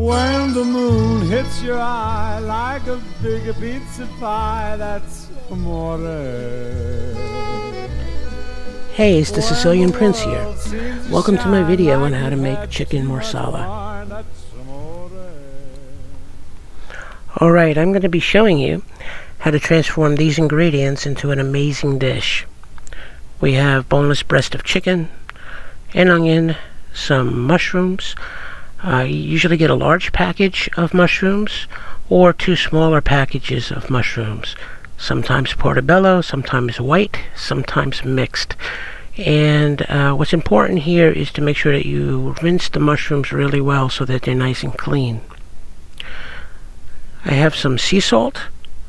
When the moon hits your eye like a big pizza pie, that's amore. Hey, it's the Sicilian Prince here. Welcome to my video on how to make chicken marsala. Alright, I'm going to be showing you how to transform these ingredients into an amazing dish. We have boneless breast of chicken, an onion, some mushrooms. You usually get a large package of mushrooms or two smaller packages of mushrooms. Sometimes portobello, sometimes white, sometimes mixed. And what's important here is to make sure that you rinse the mushrooms really well so that they're nice and clean. I have some sea salt,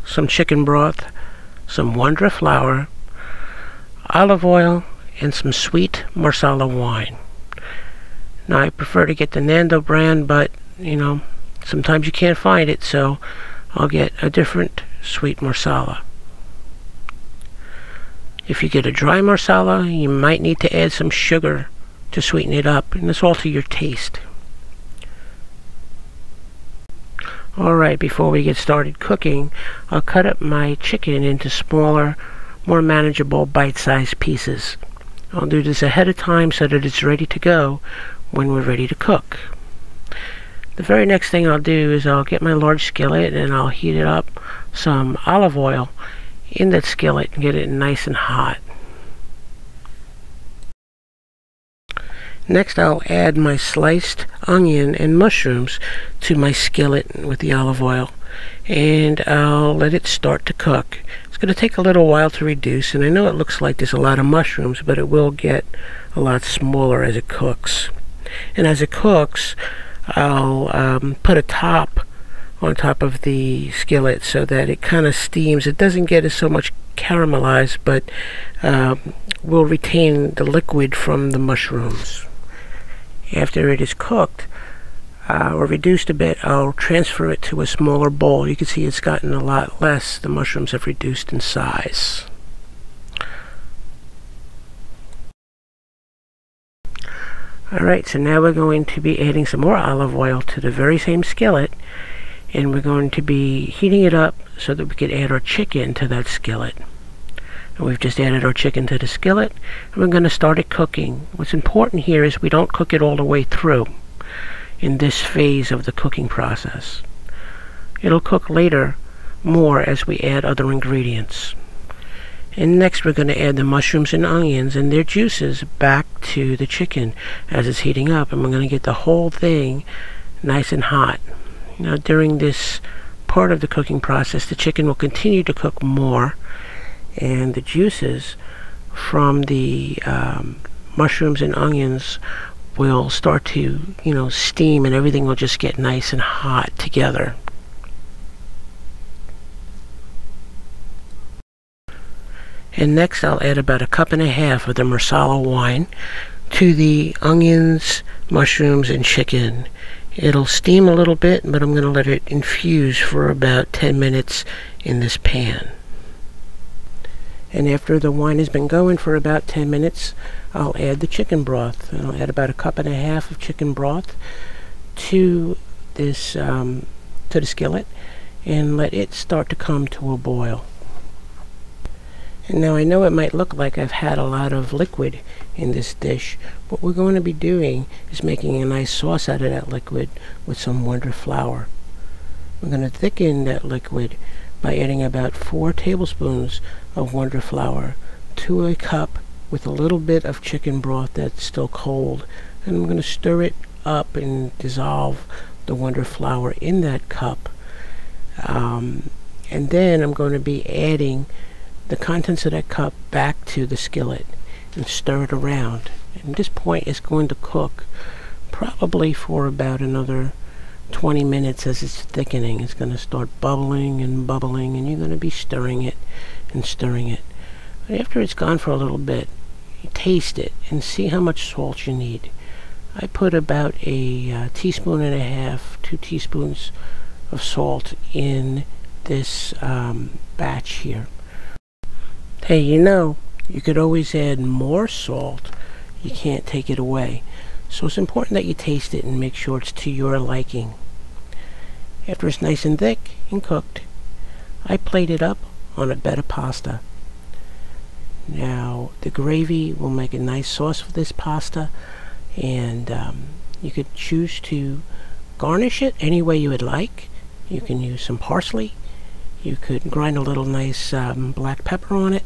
some chicken broth, some Wonder flour, olive oil, and some sweet Marsala wine. Now I prefer to get the Nando brand, but you know, sometimes you can't find it, so I'll get a different sweet Marsala. If you get a dry Marsala, you might need to add some sugar to sweeten it up, and it's all to your taste. Alright, before we get started cooking, I'll cut up my chicken into smaller, more manageable bite-sized pieces. I'll do this ahead of time so that it's ready to go when we're ready to cook. The very next thing I'll do is I'll get my large skillet and I'll heat it up some olive oil in that skillet and get it nice and hot. Next I'll add my sliced onion and mushrooms to my skillet with the olive oil, and I'll let it start to cook. It's going to take a little while to reduce, and I know it looks like there's a lot of mushrooms, but it will get a lot smaller as it cooks. And as it cooks, I'll put a top on top of the skillet so that it kind of steams. It doesn't get so much caramelized, but will retain the liquid from the mushrooms. After it is cooked or reduced a bit, I'll transfer it to a smaller bowl. You can see it's gotten a lot less. The mushrooms have reduced in size. Alright, so now we're going to be adding some more olive oil to the very same skillet, and we're going to be heating it up so that we can add our chicken to that skillet. And we've just added our chicken to the skillet, and we're going to start it cooking. What's important here is we don't cook it all the way through in this phase of the cooking process. It'll cook later more as we add other ingredients. And next we're going to add the mushrooms and onions and their juices back to the chicken as it's heating up, and we're going to get the whole thing nice and hot. Now during this part of the cooking process, the chicken will continue to cook more, and the juices from the mushrooms and onions will start to, steam, and everything will just get nice and hot together. And next I'll add about 1.5 cups of the Marsala wine to the onions, mushrooms, and chicken. It'll steam a little bit, but I'm going to let it infuse for about 10 minutes in this pan. And after the wine has been going for about 10 minutes, I'll add the chicken broth. And I'll add about 1.5 cups of chicken broth to this to the skillet and let it start to come to a boil. And now I know it might look like I've had a lot of liquid in this dish. What we're going to be doing is making a nice sauce out of that liquid with some Wonder flour. We're going to thicken that liquid by adding about 4 tablespoons of Wonder flour to a cup with a little bit of chicken broth that's still cold. And I'm going to stir it up and dissolve the Wonder flour in that cup. And then I'm going to be adding the contents of that cup back to the skillet and stir it around. And at this point it's going to cook probably for about another 20 minutes as it's thickening. It's going to start bubbling and bubbling, and you're going to be stirring it and stirring it. But after it's gone for a little bit, you taste it and see how much salt you need. I put about a teaspoon and a half, 2 teaspoons of salt in this batch here. Hey, you could always add more salt. You can't take it away. So it's important that you taste it and make sure it's to your liking. After it's nice and thick and cooked, I plate it up on a bed of pasta. Now, the gravy will make a nice sauce for this pasta, and you could choose to garnish it any way you would like. You can use some parsley. You could grind a little nice black pepper on it.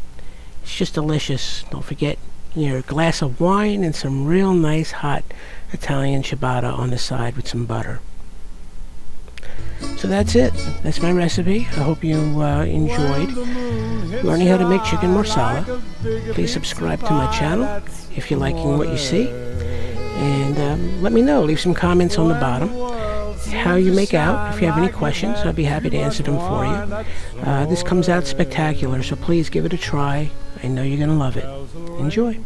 It's just delicious. Don't forget your glass of wine and some real nice hot Italian ciabatta on the side with some butter. So that's it. That's my recipe. I hope you enjoyed learning how to make chicken marsala. Please subscribe to my channel if you're liking what you see. And let me know. Leave some comments on the bottom how you make out. If you have any questions, I'd be happy to answer them for you. This comes out spectacular, so please give it a try. I know you're going to love it. Enjoy.